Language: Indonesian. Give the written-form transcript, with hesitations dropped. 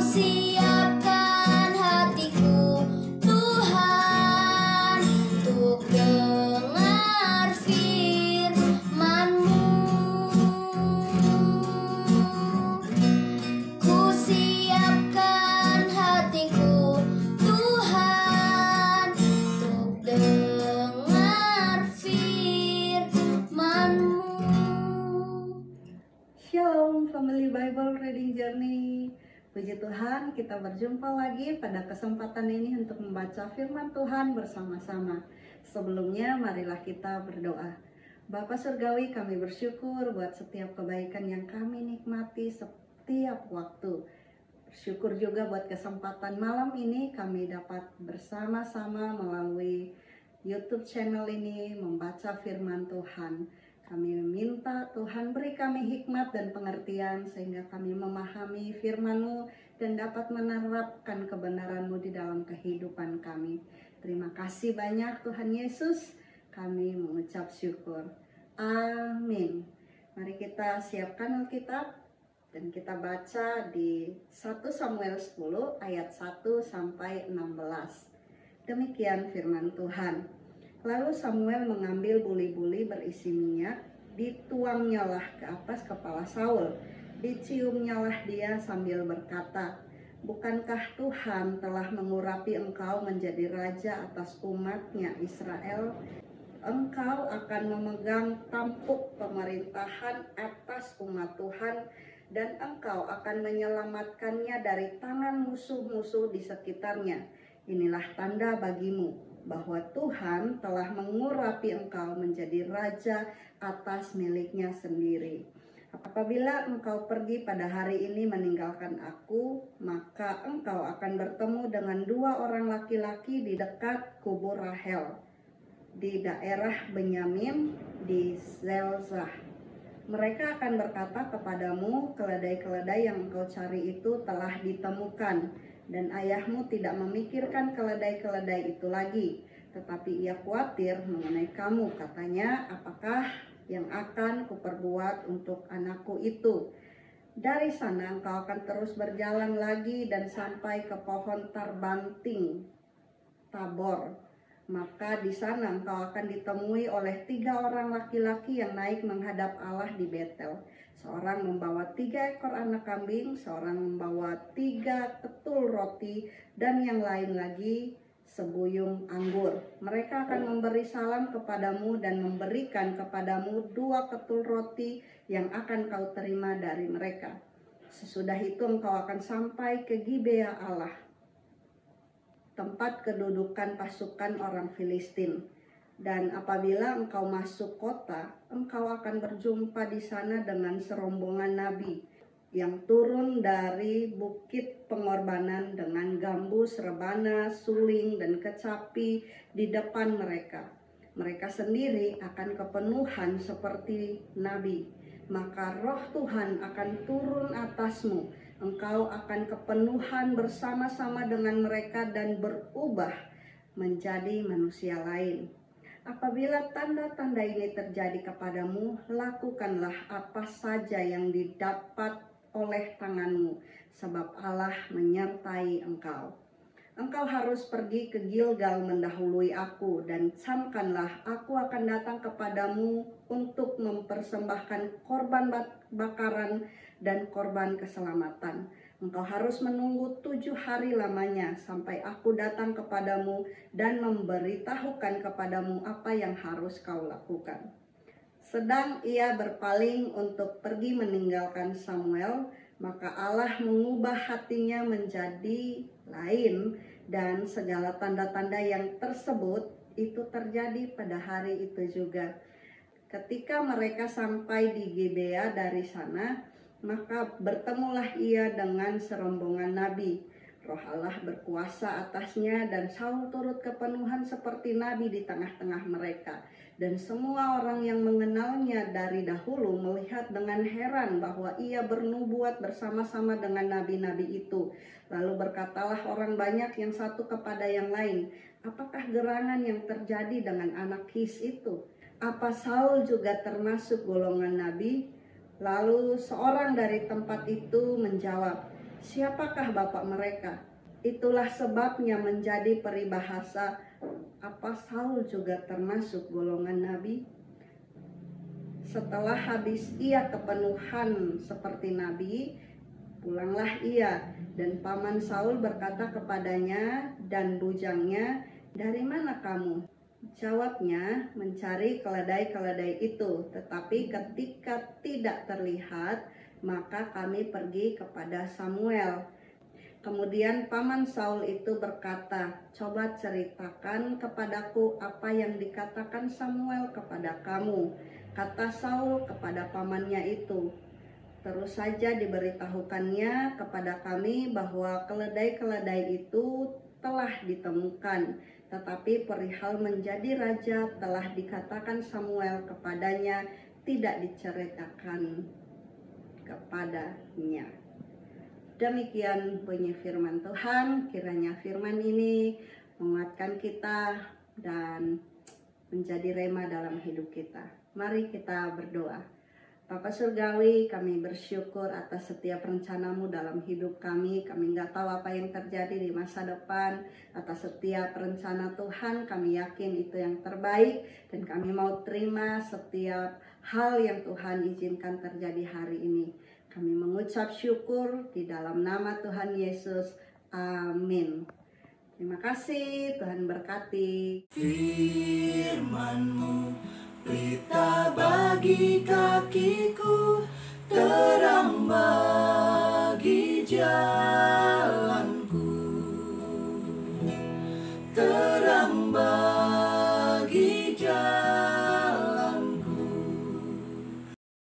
siapkan hatiku Tuhan untuk dengar firman-Mu. Ku siapkan hatiku Tuhan untuk dengar firman-Mu. Shalom Family Bible Reading Journey. Puji Tuhan, kita berjumpa lagi pada kesempatan ini untuk membaca firman Tuhan bersama-sama. Sebelumnya marilah kita berdoa. Bapa Surgawi, kami bersyukur buat setiap kebaikan yang kami nikmati setiap waktu. Bersyukur juga buat kesempatan malam ini kami dapat bersama-sama melalui YouTube channel ini membaca firman Tuhan. Kami meminta Tuhan beri kami hikmat dan pengertian sehingga kami memahami firman-Mu dan dapat menerapkan kebenaran-Mu di dalam kehidupan kami. Terima kasih banyak Tuhan Yesus, kami mengucap syukur. Amin. Mari kita siapkan Alkitab dan kita baca di 1 Samuel 10 ayat 1 sampai 16. Demikian firman Tuhan. Lalu Samuel mengambil buli-buli berisi minyak, dituangnyalah ke atas kepala Saul, diciumnyalah dia sambil berkata, "Bukankah Tuhan telah mengurapi engkau menjadi raja atas umatnya Israel? Engkau akan memegang tampuk pemerintahan atas umat Tuhan, dan engkau akan menyelamatkannya dari tangan musuh-musuh di sekitarnya. Inilah tanda bagimu bahwa Tuhan telah mengurapi engkau menjadi raja atas miliknya sendiri. Apabila engkau pergi pada hari ini meninggalkan aku, maka engkau akan bertemu dengan 2 orang laki-laki di dekat kubur Rahel, di daerah Benyamin di Zelzah. Mereka akan berkata kepadamu, keledai-keledai yang engkau cari itu telah ditemukan, dan ayahmu tidak memikirkan keledai-keledai itu lagi, tetapi ia khawatir mengenai kamu. Katanya, apakah yang akan kuperbuat untuk anakku itu? Dari sana engkau akan terus berjalan lagi dan sampai ke pohon tarbanting Tabor. Maka di sana engkau akan ditemui oleh 3 orang laki-laki yang naik menghadap Allah di Betel. Seorang membawa 3 ekor anak kambing, seorang membawa 3 ketul roti, dan yang lain lagi sebuyung anggur. Mereka akan memberi salam kepadamu dan memberikan kepadamu 2 ketul roti yang akan kau terima dari mereka. Sesudah itu engkau akan sampai ke Gibea Allah, tempat kedudukan pasukan orang Filistin. Dan apabila engkau masuk kota, engkau akan berjumpa di sana dengan serombongan nabi yang turun dari bukit pengorbanan dengan gambus, rebana, suling, dan kecapi di depan mereka. Mereka sendiri akan kepenuhan seperti nabi. Maka roh Tuhan akan turun atasmu. Engkau akan kepenuhan bersama-sama dengan mereka dan berubah menjadi manusia lain. Apabila tanda-tanda ini terjadi kepadamu, lakukanlah apa saja yang didapat oleh tanganmu, sebab Allah menyertai engkau. Engkau harus pergi ke Gilgal mendahului aku, dan camkanlah aku akan datang kepadamu untuk mempersembahkan korban bakaran dan korban keselamatan. Engkau harus menunggu 7 hari lamanya sampai aku datang kepadamu dan memberitahukan kepadamu apa yang harus kau lakukan." Sedang ia berpaling untuk pergi meninggalkan Samuel, maka Allah mengubah hatinya menjadi lain, dan segala tanda-tanda yang tersebut itu terjadi pada hari itu juga. Ketika mereka sampai di Gibea dari sana, maka bertemulah ia dengan serombongan nabi. Roh Allah berkuasa atasnya, dan Saul turut kepenuhan seperti nabi di tengah-tengah mereka. Dan semua orang yang mengenalnya dari dahulu melihat dengan heran bahwa ia bernubuat bersama-sama dengan nabi-nabi itu. Lalu berkatalah orang banyak yang satu kepada yang lain, "Apakah gerangan yang terjadi dengan anak Kis itu? Apa Saul juga termasuk golongan nabi?" Lalu seorang dari tempat itu menjawab, Siapakah bapak mereka? Itulah sebabnya menjadi peribahasa, apa Saul juga termasuk golongan nabi? Setelah habis ia kepenuhan seperti nabi, pulanglah ia, dan paman Saul berkata kepadanya dan bujangnya, "Dari mana kamu?" Jawabnya, "Mencari keledai-keledai itu, tetapi ketika tidak terlihat, maka kami pergi kepada Samuel." Kemudian paman Saul itu berkata, "Coba ceritakan kepadaku apa yang dikatakan Samuel kepada kamu." Kata Saul kepada pamannya itu, "Terus saja diberitahukannya kepada kami bahwa keledai-keledai itu telah ditemukan, tetapi perihal menjadi raja telah dikatakan Samuel kepadanya, tidak diceritakan kepadanya." Demikian bunyi firman Tuhan. Kiranya firman ini menguatkan kita dan menjadi rema dalam hidup kita. Mari kita berdoa. Bapa Surgawi, kami bersyukur atas setiap rencanamu dalam hidup kami. Kami nggak tahu apa yang terjadi di masa depan. Atas setiap rencana Tuhan, kami yakin itu yang terbaik. Dan kami mau terima setiap hal yang Tuhan izinkan terjadi hari ini. Kami mengucap syukur di dalam nama Tuhan Yesus. Amin. Terima kasih, Tuhan berkati. Firman-Mu, pelita bagi kakiku,